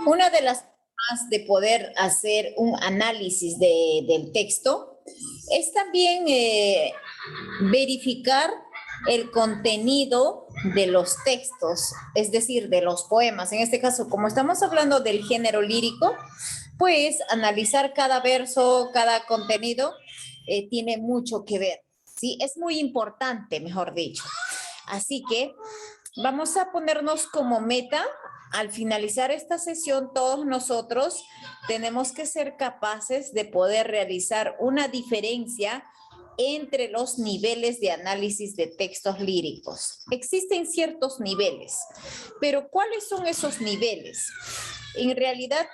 Una de las formas de poder hacer un análisis del texto es también verificar el contenido de los textos, es decir, de los poemas. En este caso, como estamos hablando del género lírico, pues analizar cada verso, cada contenido, tiene mucho que ver. Sí, es muy importante, mejor dicho. Así que vamos a ponernos como meta, al finalizar esta sesión, todos nosotros tenemos que ser capaces de poder realizar una diferencia entre los niveles de análisis de textos líricos. Existen ciertos niveles, pero ¿cuáles son esos niveles? En realidad,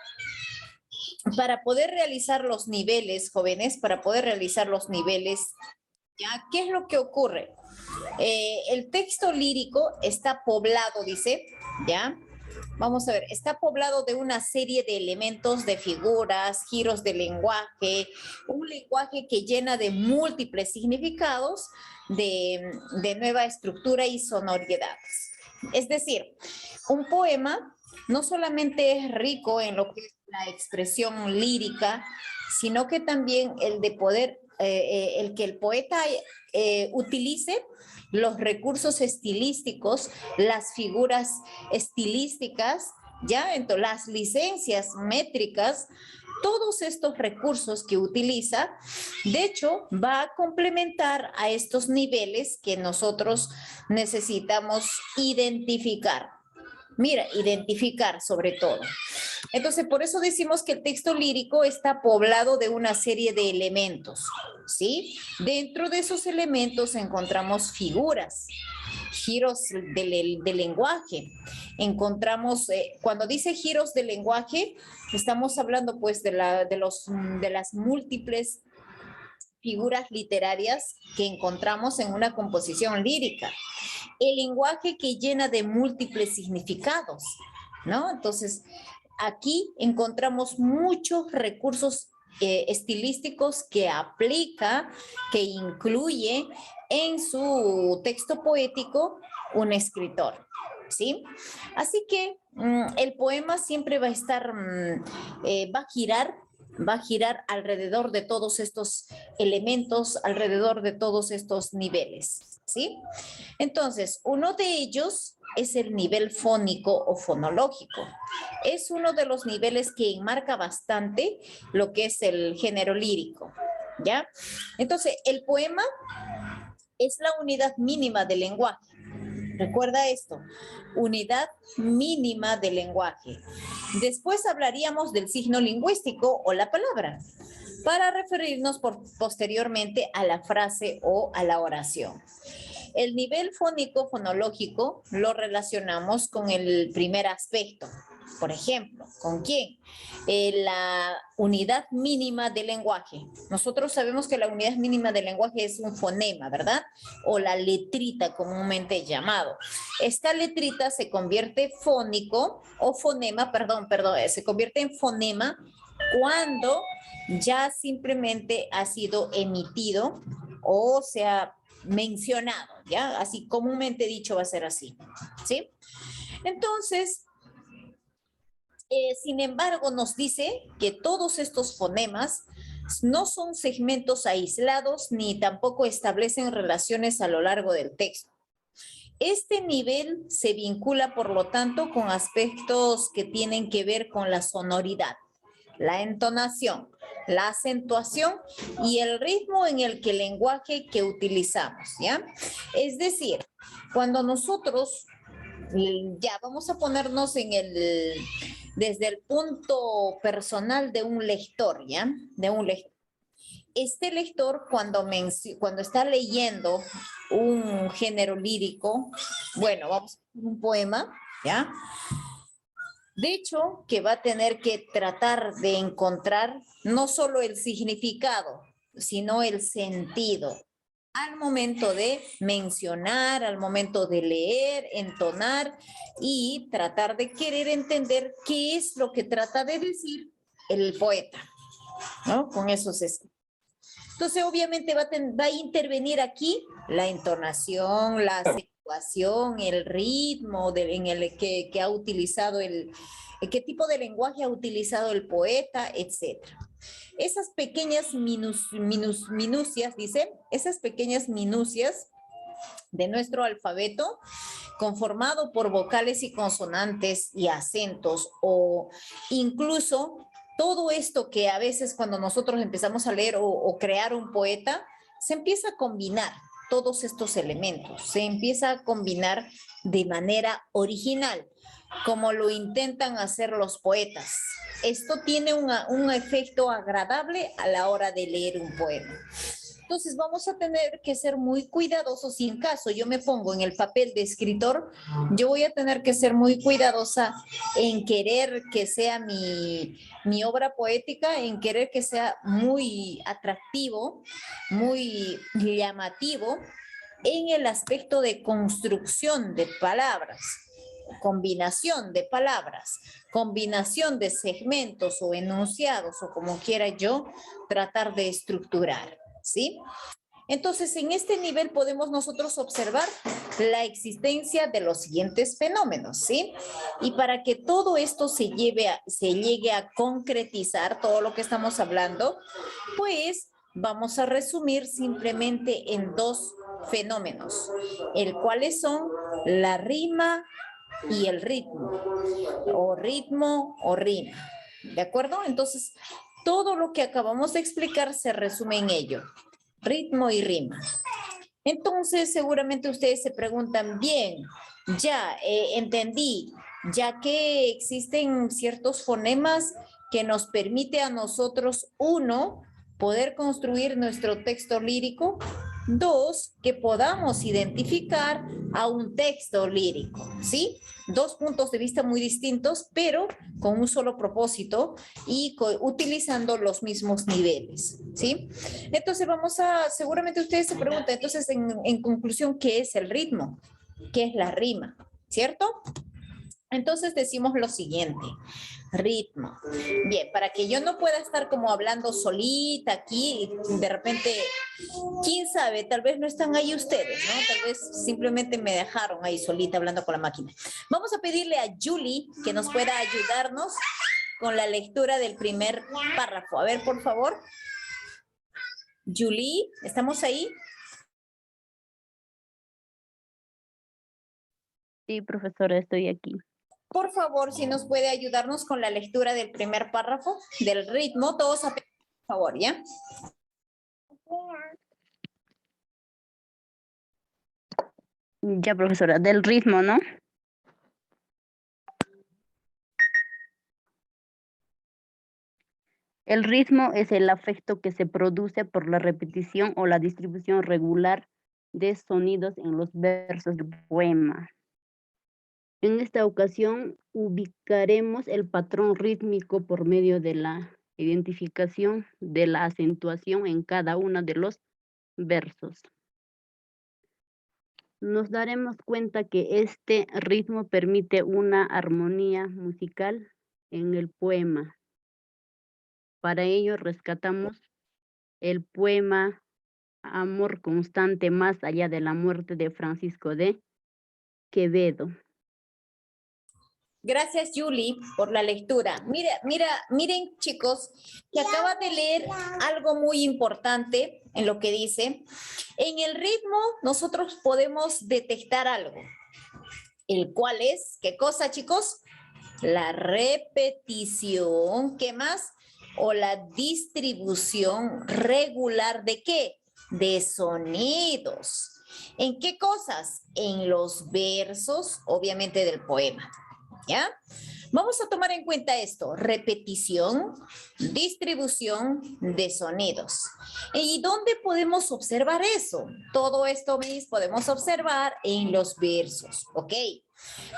para poder realizar los niveles, jóvenes, para poder realizar los niveles, ¿ya? ¿Qué es lo que ocurre? El texto lírico está poblado, dice, ¿ya? Vamos a ver, está poblado de una serie de elementos, de figuras, giros de lenguaje, un lenguaje que llena de múltiples significados, de nueva estructura y sonoridades. Es decir, un poema no solamente es rico en lo que es la expresión lírica, sino que también el de poder, el que el poeta utilice los recursos estilísticos, las figuras estilísticas, ya, entonces las licencias métricas, todos estos recursos que utiliza, de hecho, va a complementar a estos niveles que nosotros necesitamos identificar. Mira, identificar sobre todo. Entonces, por eso decimos que el texto lírico está poblado de una serie de elementos, ¿sí? Dentro de esos elementos encontramos figuras, giros del lenguaje. Encontramos, cuando dice giros del lenguaje, estamos hablando pues de las múltiples figuras literarias que encontramos en una composición lírica. El lenguaje que llena de múltiples significados, ¿no? Entonces, aquí encontramos muchos recursos estilísticos que aplica, que incluye en su texto poético un escritor, ¿sí? Así que el poema siempre va a estar, va a girar alrededor de todos estos elementos, alrededor de todos estos niveles, ¿sí? Entonces, uno de ellos es el nivel fónico o fonológico. Es uno de los niveles que enmarca bastante lo que es el género lírico, ¿ya? Entonces, el poema es la unidad mínima del lenguaje. Recuerda esto, unidad mínima del lenguaje. Después hablaríamos del signo lingüístico o la palabra, para referirnos posteriormente a la frase o a la oración. El nivel fónico fonológico lo relacionamos con el primer aspecto. Por ejemplo, ¿con quién? La unidad mínima del lenguaje. Nosotros sabemos que la unidad mínima del lenguaje es un fonema, ¿verdad? O la letrita comúnmente llamado. Esta letrita se convierte fónico o fonema, perdón, se convierte en fonema cuando ya simplemente ha sido emitido o sea mencionado, ¿ya? Así comúnmente dicho va a ser así, ¿sí? Entonces, sin embargo, nos dice que todos estos fonemas no son segmentos aislados ni tampoco establecen relaciones a lo largo del texto. Este nivel se vincula, por lo tanto, con aspectos que tienen que ver con la sonoridad, la entonación, la acentuación y el ritmo en el que el lenguaje que utilizamos, ¿ya? Es decir, cuando nosotros, ya vamos a ponernos desde el punto personal de un lector, ¿ya? De un lector. Este lector cuando está leyendo un género lírico, bueno, vamos a hacer un poema, ¿ya? De hecho, que va a tener que tratar de encontrar no solo el significado, sino el sentido al momento de mencionar, al momento de leer, entonar y tratar de querer entender qué es lo que trata de decir el poeta, ¿no? Con esos escritos. Entonces, obviamente va a intervenir aquí la entonación, la acentuación, el ritmo en el que ha utilizado qué tipo de lenguaje ha utilizado el poeta, etcétera. Esas pequeñas minucias, dice, esas pequeñas minucias de nuestro alfabeto, conformado por vocales y consonantes y acentos, o incluso todo esto que a veces cuando nosotros empezamos a leer o crear un poeta, se empieza a combinar todos estos elementos, se empieza a combinar de manera original, como lo intentan hacer los poetas. Esto tiene un efecto agradable a la hora de leer un poema. Entonces vamos a tener que ser muy cuidadosos y en caso yo me pongo en el papel de escritor, yo voy a tener que ser muy cuidadosa en querer que sea mi obra poética, en querer que sea muy atractivo, muy llamativo en el aspecto de construcción de palabras, combinación de palabras, combinación de segmentos o enunciados o como quiera yo tratar de estructurar. ¿Sí? Entonces, en este nivel podemos nosotros observar la existencia de los siguientes fenómenos, ¿sí? Y para que todo esto se llegue a concretizar, todo lo que estamos hablando, pues vamos a resumir simplemente en dos fenómenos, el cuales son la rima y el ritmo, o ritmo o rima, ¿de acuerdo? Entonces, todo lo que acabamos de explicar se resume en ello, ritmo y rima. Entonces, seguramente ustedes se preguntan, bien, ya entendí, ya que existen ciertos fonemas que nos permite a nosotros, uno, poder construir nuestro texto lírico, dos, que podamos identificar a un texto lírico, ¿sí? Dos puntos de vista muy distintos, pero con un solo propósito y utilizando los mismos niveles, ¿sí? Entonces seguramente ustedes se preguntan, entonces en conclusión, ¿qué es el ritmo? ¿Qué es la rima? ¿Cierto? Entonces decimos lo siguiente, ritmo. Bien, para que yo no pueda estar como hablando solita aquí, de repente, quién sabe, tal vez no están ahí ustedes, ¿no? Tal vez simplemente me dejaron ahí solita hablando con la máquina. Vamos a pedirle a Julie que nos pueda ayudarnos con la lectura del primer párrafo. A ver, por favor. Julie, ¿estamos ahí? Sí, profesora, estoy aquí. Por favor, si nos puede ayudarnos con la lectura del primer párrafo, del ritmo, todos a por favor, ¿ya? Ya, profesora, del ritmo, ¿no? El ritmo es el afecto que se produce por la repetición o la distribución regular de sonidos en los versos del poema. En esta ocasión ubicaremos el patrón rítmico por medio de la identificación de la acentuación en cada uno de los versos. Nos daremos cuenta que este ritmo permite una armonía musical en el poema. Para ello rescatamos el poema Amor constante más allá de la muerte de Francisco de Quevedo. Gracias, Julie, por la lectura. Miren, chicos, que acaba de leer algo muy importante en lo que dice. En el ritmo, nosotros podemos detectar algo, el cual es, ¿qué cosa, chicos? La repetición, ¿qué más? O la distribución regular ¿de qué? De sonidos. ¿En qué cosas? En los versos, obviamente, del poema. ¿Ya? Vamos a tomar en cuenta esto, repetición, distribución de sonidos. ¿Y dónde podemos observar eso? Todo esto, ¿veis? Podemos observar en los versos, ¿ok?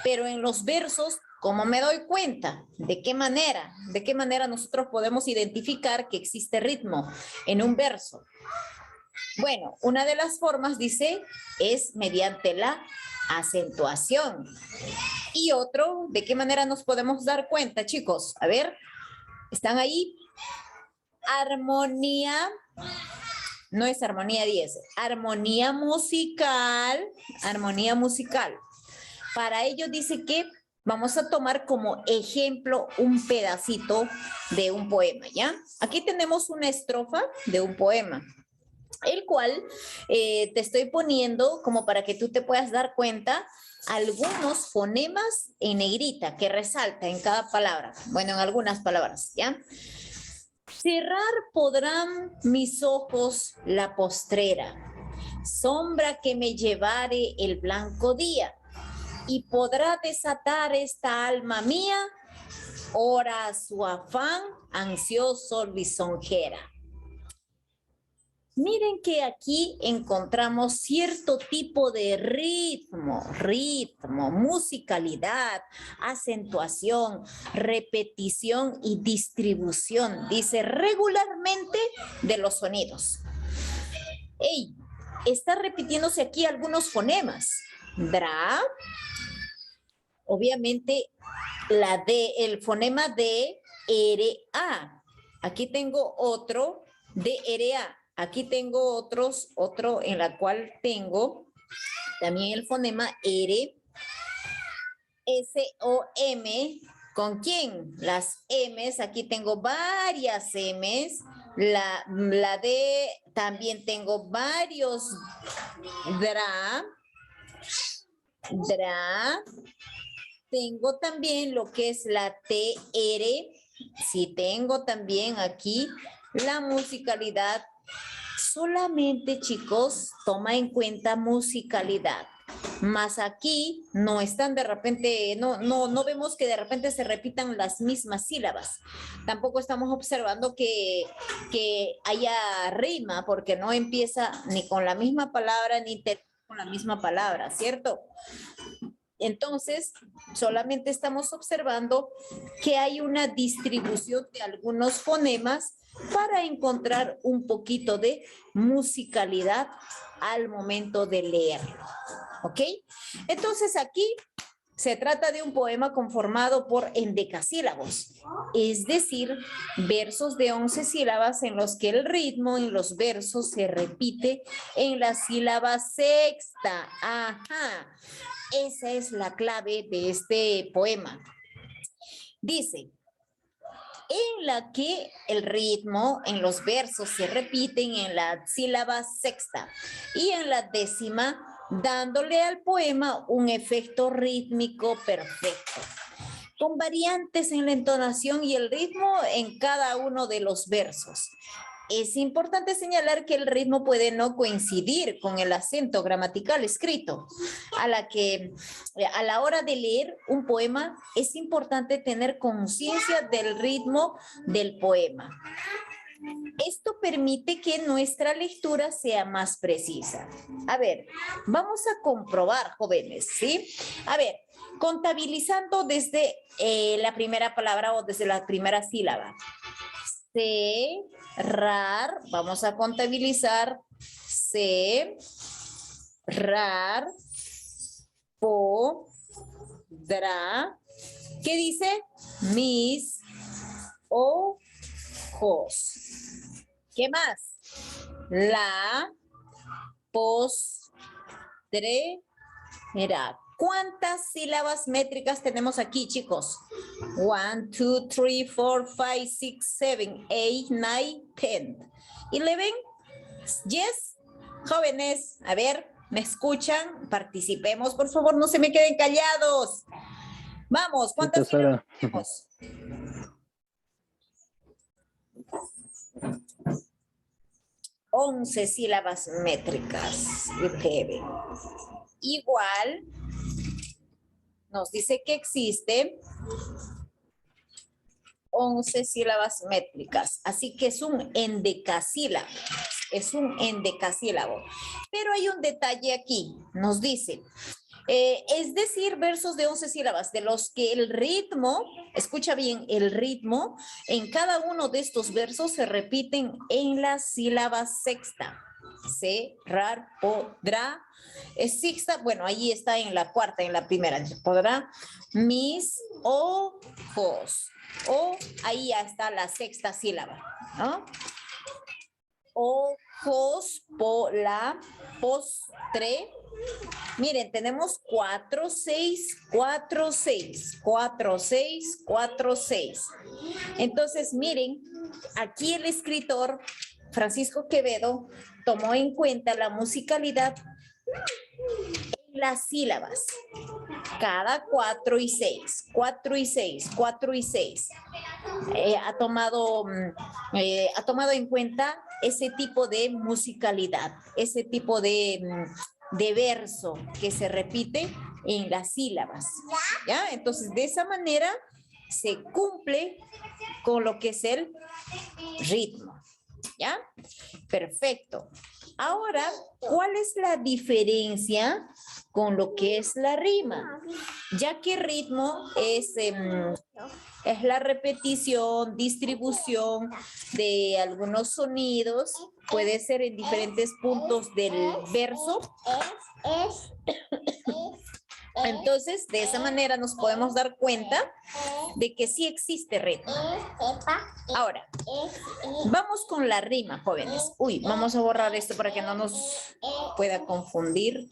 Pero en los versos, ¿cómo me doy cuenta? ¿De qué manera? ¿De qué manera nosotros podemos identificar que existe ritmo en un verso? Bueno, una de las formas, dice, es mediante la acentuación. Y otro, ¿de qué manera nos podemos dar cuenta, chicos? A ver, ¿están ahí? Armonía No es armonía 10, armonía musical, armonía musical. Para ello dice que vamos a tomar como ejemplo un pedacito de un poema, ¿ya? Aquí tenemos una estrofa de un poema, el cual te estoy poniendo como para que tú te puedas dar cuenta algunos fonemas en negrita que resalta en cada palabra, bueno, en algunas palabras, ¿ya? Cerrar podrán mis ojos la postrera, sombra que me llevare el blanco día, y podrá desatar esta alma mía, ora su afán, ansioso lisonjera. Miren que aquí encontramos cierto tipo de ritmo, musicalidad, acentuación, repetición y distribución, dice regularmente de los sonidos. Ey, está repitiéndose aquí algunos fonemas. Dra, obviamente la D, el fonema D, R, A. Aquí tengo otro D, R, A. Aquí tengo otro en la cual tengo también el fonema R, S, O, M. ¿Con quién? Las M's, aquí tengo varias M's. La D también tengo varios dra. Tengo también lo que es la TR. Sí, tengo también aquí la musicalidad. Solamente, chicos, toma en cuenta musicalidad. Más aquí no están de repente, no vemos que de repente se repitan las mismas sílabas. Tampoco estamos observando que haya rima, porque no empieza ni con la misma palabra ni con la misma palabra, ¿cierto? Entonces, solamente estamos observando que hay una distribución de algunos fonemas para encontrar un poquito de musicalidad al momento de leerlo. ¿Ok? Entonces, aquí se trata de un poema conformado por endecasílabos, es decir, versos de 11 sílabas en los que el ritmo en los versos se repite en la sílaba sexta. Ajá. Esa es la clave de este poema. Dice, en la que el ritmo en los versos se repiten en la sílaba sexta y en la décima, dándole al poema un efecto rítmico perfecto, con variantes en la entonación y el ritmo en cada uno de los versos. Es importante señalar que el ritmo puede no coincidir con el acento gramatical escrito, a la hora de leer un poema es importante tener conciencia del ritmo del poema. Esto permite que nuestra lectura sea más precisa. A ver, vamos a comprobar, jóvenes, ¿sí? A ver, contabilizando desde la primera palabra o desde la primera sílaba. Cerrar, vamos a contabilizar. Cerrar, podrá. ¿Qué dice? Mis ojos. ¿Qué más? La postrera. ¿Cuántas sílabas métricas tenemos aquí, chicos? 1, 2, 3, 4, 5, 6, 7, 8, 9, 10. 11. Yes. Jóvenes, a ver, ¿me escuchan? Participemos, por favor, no se me queden callados. Vamos, ¿cuántas sílabas tenemos? 11 sílabas métricas. Igual, nos dice que existe 11 sílabas métricas, así que es un endecasílabo. Es un endecasílabo. Pero hay un detalle aquí, nos dice, es decir, versos de 11 sílabas, de los que el ritmo, escucha bien, el ritmo en cada uno de estos versos se repiten en la sílaba sexta. Cerrar, podrá. Sexta, bueno, ahí está en la cuarta, en la primera. Podrá. Mis ojos. O ahí ya está la sexta sílaba, ¿no? Ojos. la postre. Miren, tenemos 4, 6, 4, 6, 4, 6, 4, 6. Entonces, miren, aquí el escritor Francisco Quevedo tomó en cuenta la musicalidad en las sílabas. Cada 4 y 6, 4 y 6, 4 y 6. Ha tomado en cuenta ese tipo de musicalidad, ese tipo de verso que se repite en las sílabas. ¿Ya? Entonces, de esa manera se cumple con lo que es el ritmo. ¿Ya? Perfecto. Ahora, ¿cuál es la diferencia con lo que es la rima? Ya que ritmo es la repetición, distribución de algunos sonidos, puede ser en diferentes puntos del verso. Entonces, de esa manera nos podemos dar cuenta de que sí existe ritmo. Ahora, vamos con la rima, jóvenes. Uy, vamos a borrar esto para que no nos pueda confundir.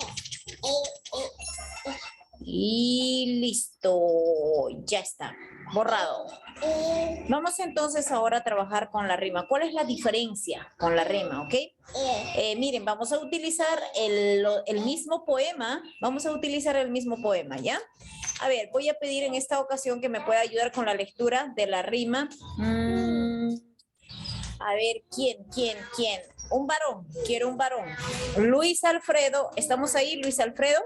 Y listo, ya está, borrado. Vamos entonces ahora a trabajar con la rima. ¿Cuál es la diferencia con la rima, ok? Miren, vamos a utilizar el mismo poema. Vamos a utilizar el mismo poema, ¿ya? A ver, voy a pedir en esta ocasión que me pueda ayudar con la lectura de la rima. A ver, ¿quién? Un varón, quiero un varón. Luis Alfredo, ¿estamos ahí, Luis Alfredo?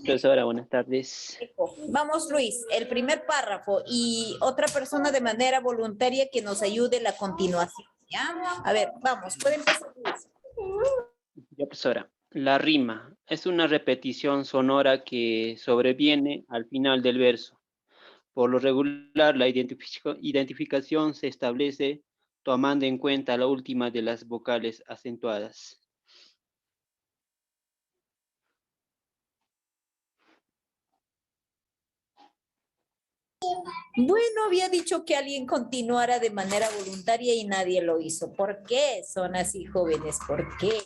Profesora, buenas tardes. Vamos, Luis, el primer párrafo y otra persona de manera voluntaria que nos ayude en la continuación, ¿ya? A ver, vamos, puede empezar, Luis. Ya, profesora. La rima es una repetición sonora que sobreviene al final del verso. Por lo regular, la identificación se establece tomando en cuenta la última de las vocales acentuadas. Bueno, había dicho que alguien continuara de manera voluntaria y nadie lo hizo. ¿Por qué son así, jóvenes? ¿Por qué?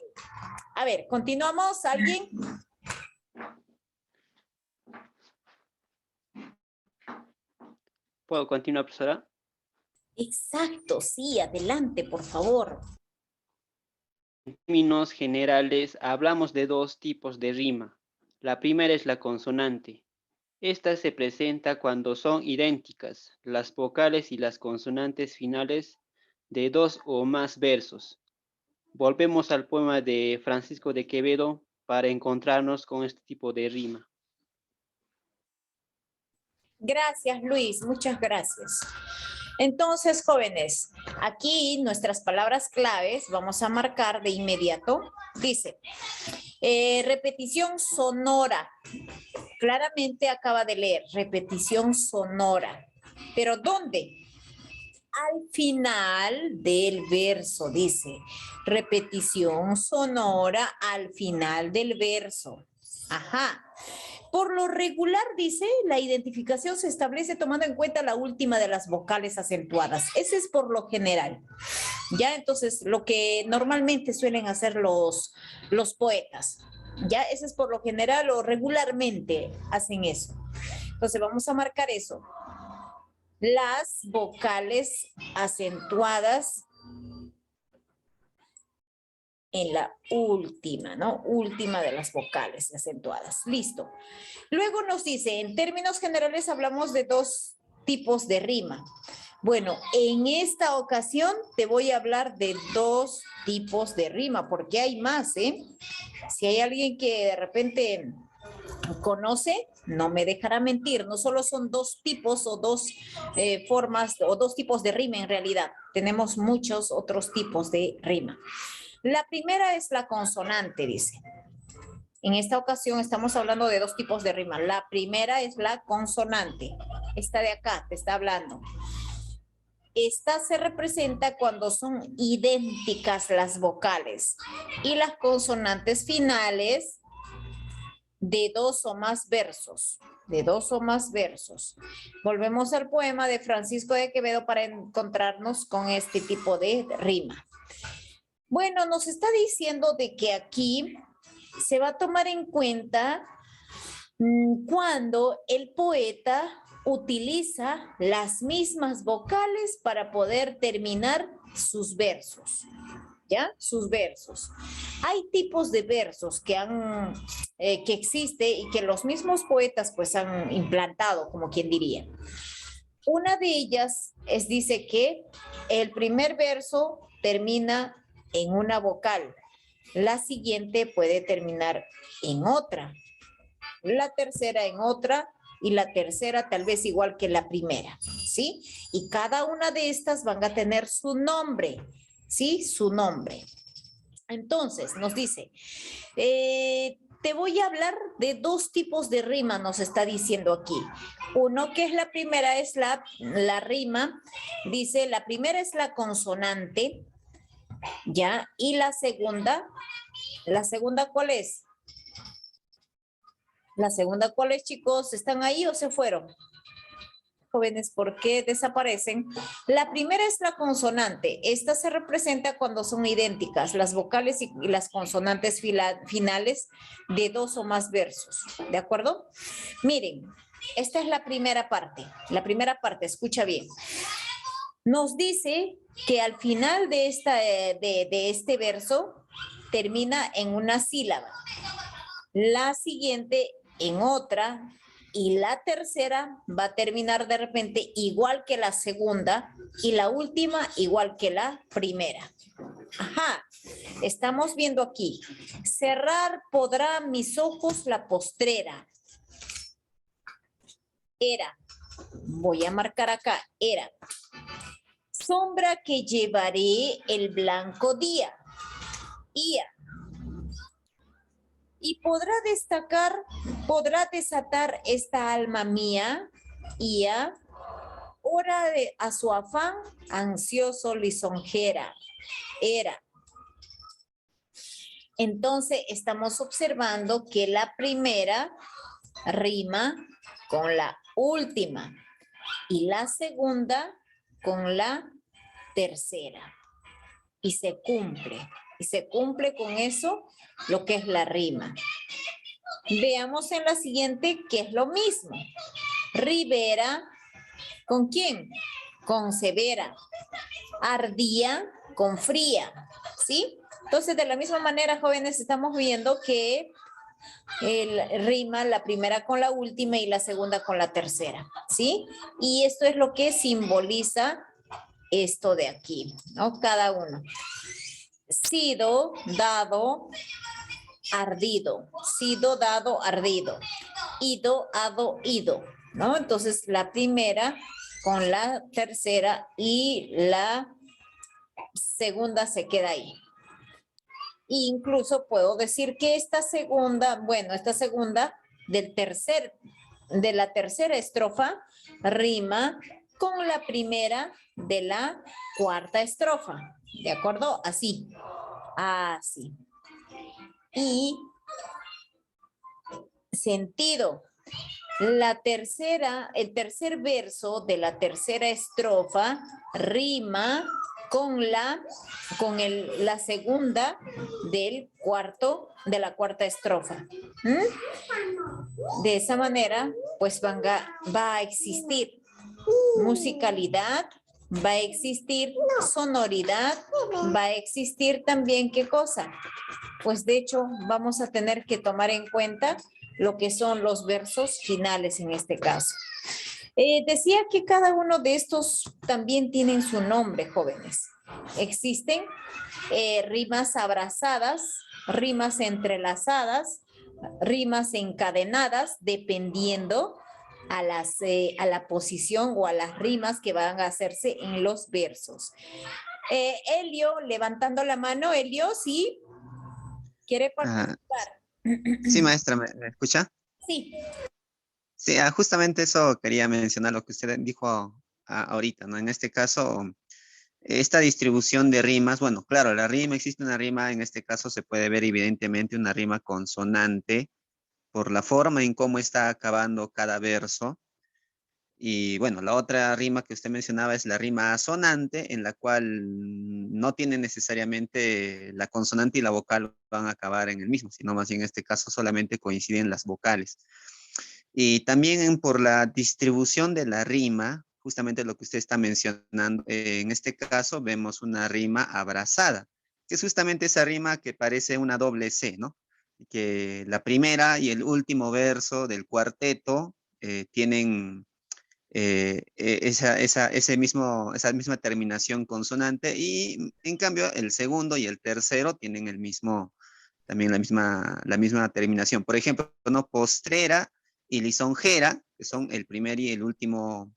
A ver, continuamos. ¿Alguien? ¿Puedo continuar, profesora? Exacto, sí, adelante, por favor. En términos generales, hablamos de dos tipos de rima. La primera es la consonante. Esta se presenta cuando son idénticas las vocales y las consonantes finales de dos o más versos. Volvemos al poema de Francisco de Quevedo para encontrarnos con este tipo de rima. Gracias, Luis, muchas gracias. Entonces, jóvenes, aquí nuestras palabras claves vamos a marcar de inmediato. Dice, repetición sonora. Claramente acaba de leer, repetición sonora. ¿Pero dónde? Al final del verso, dice, repetición sonora al final del verso. Ajá. Por lo regular, dice, la identificación se establece tomando en cuenta la última de las vocales acentuadas. Ese es por lo general. Ya, entonces, lo que normalmente suelen hacer los poetas. Ya, ese es por lo general o regularmente hacen eso. Entonces, vamos a marcar eso. Las vocales acentuadas en la última, ¿no? Última de las vocales acentuadas. Listo. Luego nos dice, en términos generales hablamos de dos tipos de rima. Bueno, en esta ocasión te voy a hablar de dos tipos de rima, porque hay más, ¿eh? Si hay alguien que de repente conoce, no me dejará mentir. No solo son dos tipos o dos formas o dos tipos de rima en realidad. Tenemos muchos otros tipos de rima. La primera es la consonante, dice. En esta ocasión estamos hablando de dos tipos de rima. La primera es la consonante. Esta de acá te está hablando. Esta se representa cuando son idénticas las vocales y las consonantes finales de dos o más versos. De dos o más versos. Volvemos al poema de Francisco de Quevedo para encontrarnos con este tipo de rima. Bueno, nos está diciendo de que aquí se va a tomar en cuenta cuando el poeta utiliza las mismas vocales para poder terminar sus versos. ¿Ya? Sus versos. Hay tipos de versos que existe y que los mismos poetas pues han implantado, como quien diría. Una de ellas dice que el primer verso termina en una vocal, la siguiente puede terminar en otra, la tercera en otra y la tercera tal vez igual que la primera, ¿sí? Y cada una de estas van a tener su nombre, ¿sí? Su nombre. Entonces, nos dice, te voy a hablar de dos tipos de rima, nos está diciendo aquí. Uno que es la primera, es la rima, dice, la primera es la consonante, ¿ya? Y la segunda ¿cuál es? La segunda, ¿cuál es, chicos? ¿Están ahí o se fueron? Jóvenes, ¿por qué desaparecen? La primera es la consonante. Esta se representa cuando son idénticas, las vocales y las consonantes finales de dos o más versos. ¿De acuerdo? Miren, esta es la primera parte. La primera parte, escucha bien. Nos dice que al final de este verso termina en una sílaba. La siguiente en otra y la tercera va a terminar de repente igual que la segunda y la última igual que la primera. Ajá, estamos viendo aquí. Cerrar podrá mis ojos la postrera. Era, voy a marcar acá, era. Sombra que llevaré el blanco día. Ia. Y podrá desatar esta alma mía, Ia, hora a su afán, ansioso lisonjera, era. Entonces, estamos observando que la primera rima con la última y la segunda con la tercera. Y se cumple con eso lo que es la rima. Veamos en la siguiente que es lo mismo. Ribera, ¿con quién? Con severa. Ardía con fría, ¿sí? Entonces, de la misma manera, jóvenes, estamos viendo que rima la primera con la última y la segunda con la tercera, ¿sí? Y esto es lo que simboliza esto de aquí, ¿no? Cada uno. Sido, dado, ardido. Sido, dado, ardido. Ido, ado, ido, ¿no? Entonces, la primera con la tercera y la segunda se queda ahí. Incluso puedo decir que esta segunda de la tercera estrofa rima con la primera de la cuarta estrofa. ¿De acuerdo? Así. Así. Y sentido. El tercer verso de la tercera estrofa rima con la segunda de la cuarta estrofa. De esa manera, pues va a existir musicalidad, va a existir sonoridad, va a existir también, ¿qué cosa? Pues de hecho, vamos a tener que tomar en cuenta lo que son los versos finales en este caso. Decía que cada uno de estos también tienen su nombre, jóvenes. Existen rimas abrazadas, rimas entrelazadas, rimas encadenadas, dependiendo a la posición o a las rimas que van a hacerse en los versos. Elio, levantando la mano, Elio, ¿sí? ¿Quiere participar? Sí, maestra, ¿me escucha? Sí. Sí, justamente eso quería mencionar lo que usted dijo ahorita, ¿no? En este caso, esta distribución de rimas, bueno, claro, existe una rima, en este caso se puede ver evidentemente una rima consonante por la forma en cómo está acabando cada verso. Y bueno, la otra rima que usted mencionaba es la rima asonante, en la cual no tiene necesariamente la consonante y la vocal van a acabar en el mismo, sino más bien en este caso solamente coinciden las vocales. Y también por la distribución de la rima, justamente lo que usted está mencionando, en este caso vemos una rima abrazada, que es justamente esa rima que parece una doble C, ¿no? Que la primera y el último verso del cuarteto tienen esa misma terminación consonante, y en cambio el segundo y el tercero tienen el mismo, también la misma terminación. Por ejemplo, ¿no? Postrera y lisonjera, que son el primer y el último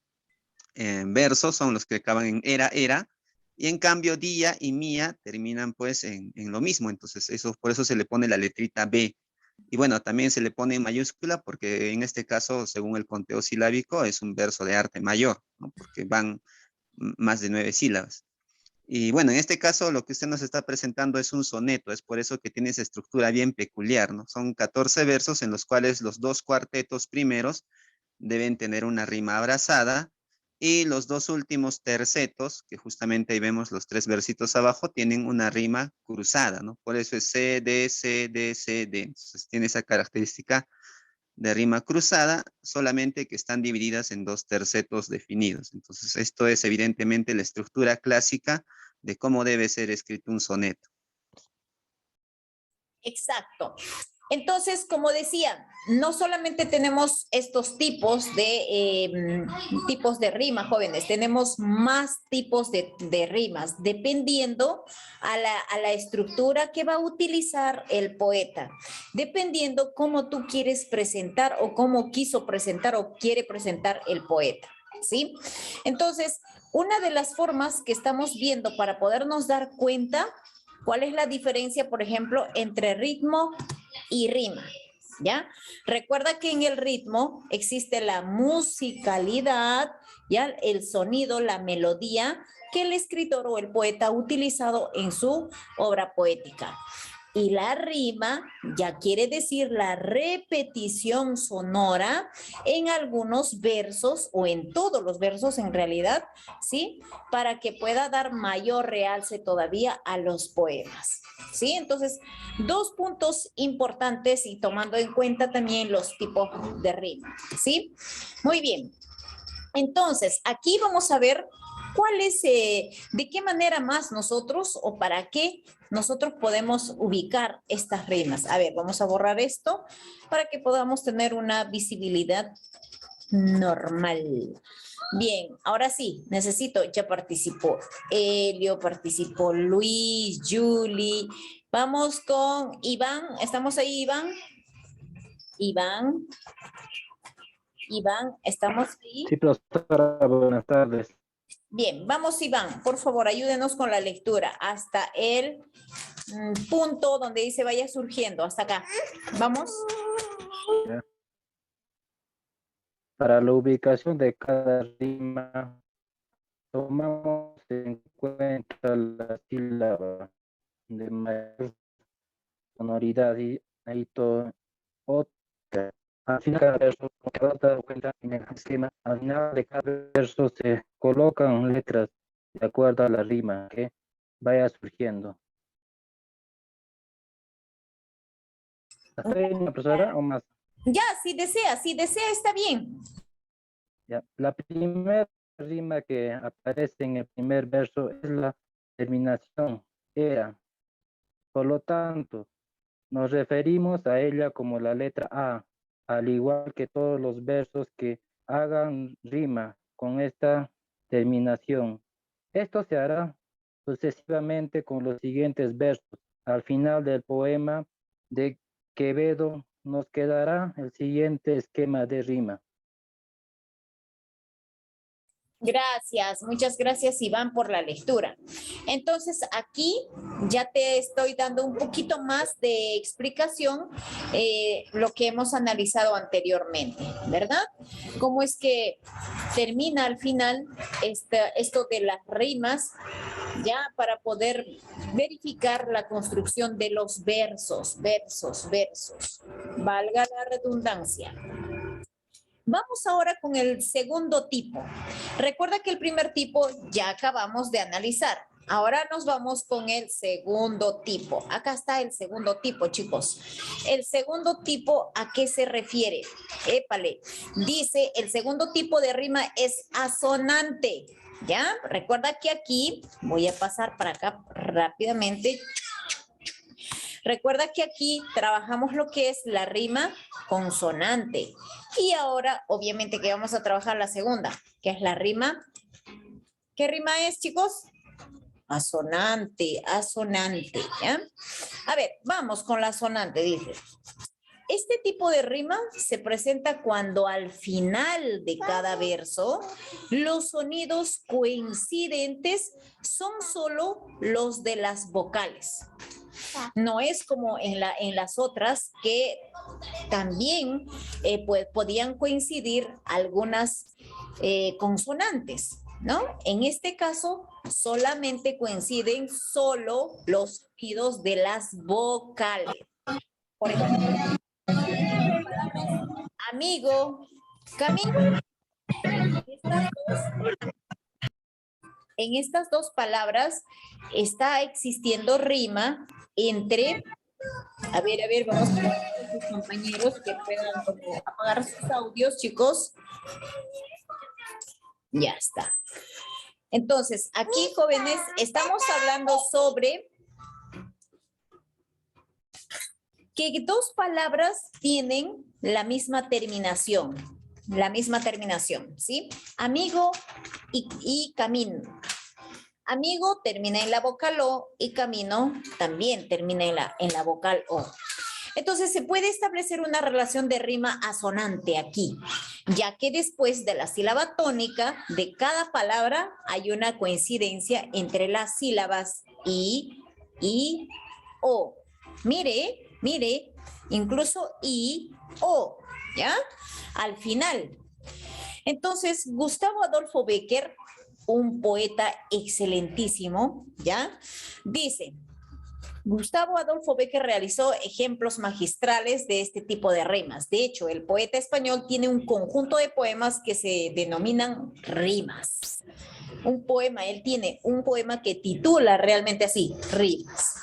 verso, son los que acaban en era, era, y en cambio día y mía terminan pues en lo mismo, entonces eso, por eso se le pone la letrita B. Y bueno, también se le pone en mayúscula porque en este caso, según el conteo silábico, es un verso de arte mayor, ¿no? Porque van más de 9 sílabas. Y bueno, en este caso lo que usted nos está presentando es un soneto, es por eso que tiene esa estructura bien peculiar, ¿no? Son 14 versos en los cuales los dos cuartetos primeros deben tener una rima abrazada, y los dos últimos tercetos, que justamente ahí vemos los 3 versitos abajo, tienen una rima cruzada, ¿no? Por eso es C, D, C, D, C, D. Entonces tiene esa característica de rima cruzada, solamente que están divididas en 2 tercetos definidos. Entonces esto es evidentemente la estructura clásica de cómo debe ser escrito un soneto. Exacto. Entonces, como decía, no solamente tenemos estos tipos de rimas, jóvenes, tenemos más tipos de rimas, dependiendo a la estructura que va a utilizar el poeta, dependiendo cómo tú quieres presentar o cómo quiso presentar o quiere presentar el poeta, ¿sí? Entonces, una de las formas que estamos viendo para podernos dar cuenta cuál es la diferencia, por ejemplo, entre ritmo y rima, ¿ya? Recuerda que en el ritmo existe la musicalidad, ¿ya? El sonido, la melodía que el escritor o el poeta ha utilizado en su obra poética. Y la rima ya quiere decir la repetición sonora en algunos versos o en todos los versos en realidad, ¿sí? Para que pueda dar mayor realce todavía a los poemas, ¿sí? Entonces, 2 puntos importantes y tomando en cuenta también los tipos de rima, ¿sí? Muy bien. Entonces, aquí vamos a ver cuál es, de qué manera más nosotros o para qué nosotros podemos ubicar estas rimas. A ver, vamos a borrar esto para que podamos tener una visibilidad normal. Bien, ahora sí, necesito, ya participó Elio, participó Luis, Julie. Vamos con Iván. ¿Estamos ahí, Iván? Iván. Iván, ¿estamos ahí? Sí, profesora, buenas tardes. Bien, vamos Iván, por favor, ayúdenos con la lectura hasta el punto donde dice vaya surgiendo, hasta acá. Vamos. Ya. Para la ubicación de cada rima, tomamos en cuenta la sílaba de mayor sonoridad y ahí todo. Al final de cada verso, como te has dado cuenta en el esquema, al final de cada verso se colocan letras de acuerdo a la rima que vaya surgiendo. ¿Hasta ahí, profesora, o más? Ya, si desea, está bien. Ya. La primera rima que aparece en el primer verso es la terminación era. Por lo tanto, nos referimos a ella como la letra A, al igual que todos los versos que hagan rima con esta terminación. Esto se hará sucesivamente con los siguientes versos. Al final del poema de Quevedo nos quedará el siguiente esquema de rima. Gracias, muchas gracias Iván por la lectura. Entonces aquí ya te estoy dando un poquito más de explicación lo que hemos analizado anteriormente, ¿verdad? Cómo es que termina al final esto de las rimas, ya para poder verificar la construcción de los versos, valga la redundancia. Vamos ahora con el segundo tipo. Recuerda que el primer tipo ya acabamos de analizar. Ahora nos vamos con el segundo tipo. Acá está el segundo tipo, chicos. El segundo tipo, ¿a qué se refiere? Épale, dice el segundo tipo de rima es asonante. ¿Ya? Recuerda que aquí, voy a pasar para acá rápidamente. Recuerda que aquí trabajamos lo que es la rima consonante. Y ahora, obviamente, que vamos a trabajar la segunda, que es la rima. ¿Qué rima es, chicos? Asonante, asonante, ¿ya? A ver, vamos con la asonante, dice. Este tipo de rima se presenta cuando al final de cada verso los sonidos coincidentes son solo los de las vocales. No es como en las otras que también pues, podían coincidir algunas consonantes, ¿no? En este caso, solamente coinciden solo los sonidos de las vocales. Por ejemplo, amigo, camino. En estas dos palabras está existiendo rima entre, a ver, vamos a ver a sus compañeros que puedan como apagar sus audios, chicos. Ya está. Entonces, aquí, jóvenes, estamos hablando sobre que dos palabras tienen la misma terminación, ¿sí? Amigo y camino. Amigo termina en la vocal O y camino también termina en la vocal O. Entonces, se puede establecer una relación de rima asonante aquí, ya que después de la sílaba tónica de cada palabra hay una coincidencia entre las sílabas I, O. Mire, incluso I, O, ¿ya? Al final. Entonces, Gustavo Adolfo Bécquer, un poeta excelentísimo, ¿ya? Dice, Gustavo Adolfo Bécquer realizó ejemplos magistrales de este tipo de rimas. De hecho, el poeta español tiene un conjunto de poemas que se denominan rimas. Él tiene un poema que titula realmente así, rimas.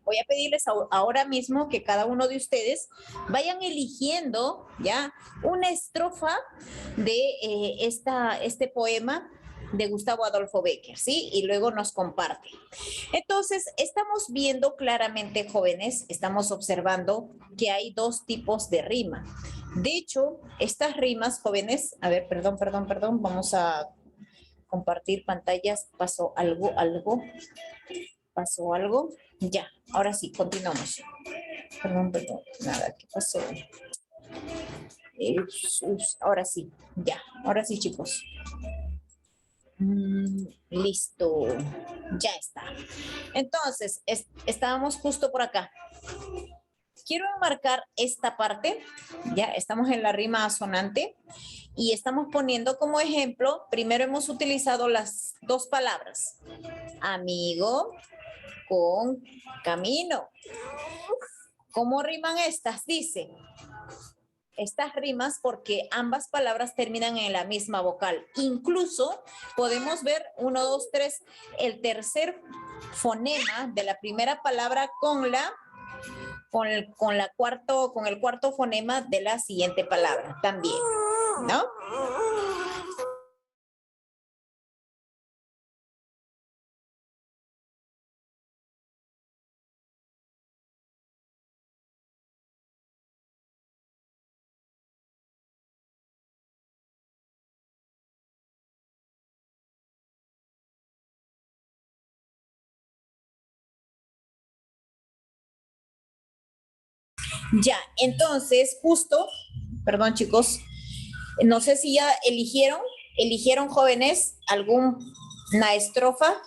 Voy a pedirles ahora mismo que cada uno de ustedes vayan eligiendo ya una estrofa de este poema de Gustavo Adolfo Bécquer, ¿sí? Y luego nos comparte. Entonces, estamos viendo claramente, jóvenes, estamos observando que hay dos tipos de rima. De hecho, estas rimas, jóvenes, a ver, perdón, vamos a compartir pantallas, pasó algo. Ya, ahora sí, continuamos. Perdón, nada, ¿qué pasó? Ahora sí, ya, ahora sí, chicos. Listo, ya está. Entonces, estábamos justo por acá. Quiero enmarcar esta parte, ya estamos en la rima asonante y estamos poniendo como ejemplo, primero hemos utilizado las dos palabras, amigo con camino. ¿Cómo riman estas? Dice, estas rimas porque ambas palabras terminan en la misma vocal. Incluso podemos ver 1, 2, 3, el tercer fonema de la primera palabra con el cuarto fonema de la siguiente palabra también, ¿no? Ya, entonces, justo, perdón chicos, no sé si ya eligieron jóvenes alguna estrofa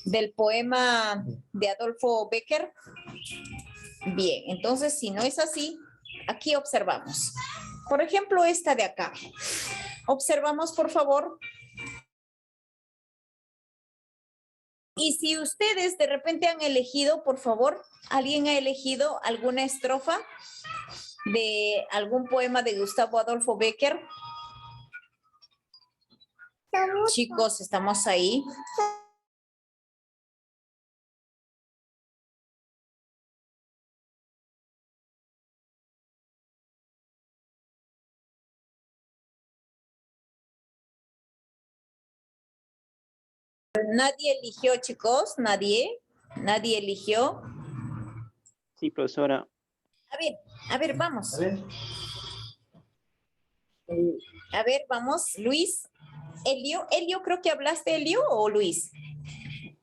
del poema de Adolfo Bécquer. Bien, entonces si no es así, aquí observamos. Por ejemplo, esta de acá. Observamos, por favor. Y si ustedes de repente han elegido, por favor, ¿alguien ha elegido alguna estrofa? de algún poema de Gustavo Adolfo Bécquer? Chicos, ¿estamos ahí? Nadie eligió, chicos, nadie eligió. Sí, profesora. A ver, vamos. A ver, vamos, Luis. Elio, creo que hablaste, Elio, o Luis.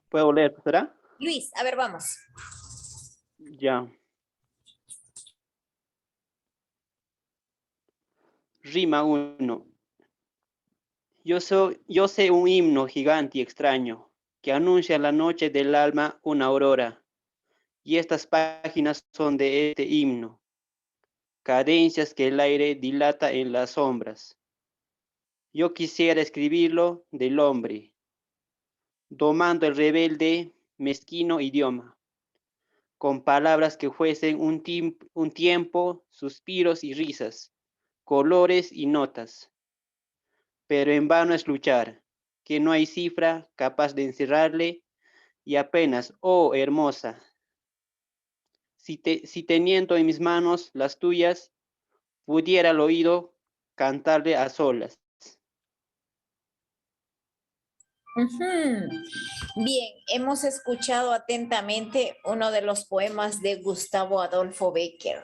¿Puedo leer, profesora? Luis, a ver, vamos. Ya. Rima 1. Yo sé un himno gigante y extraño que anuncia la noche del alma una aurora. Y estas páginas son de este himno, cadencias que el aire dilata en las sombras. Yo quisiera escribirlo del hombre, domando el rebelde, mezquino idioma, con palabras que fuesen un tiempo, suspiros y risas, colores y notas. Pero en vano es luchar, que no hay cifra capaz de encerrarle, y apenas, oh hermosa, si teniendo en mis manos las tuyas, pudiera al oído cantarle a solas. Bien, hemos escuchado atentamente uno de los poemas de Gustavo Adolfo Bécquer.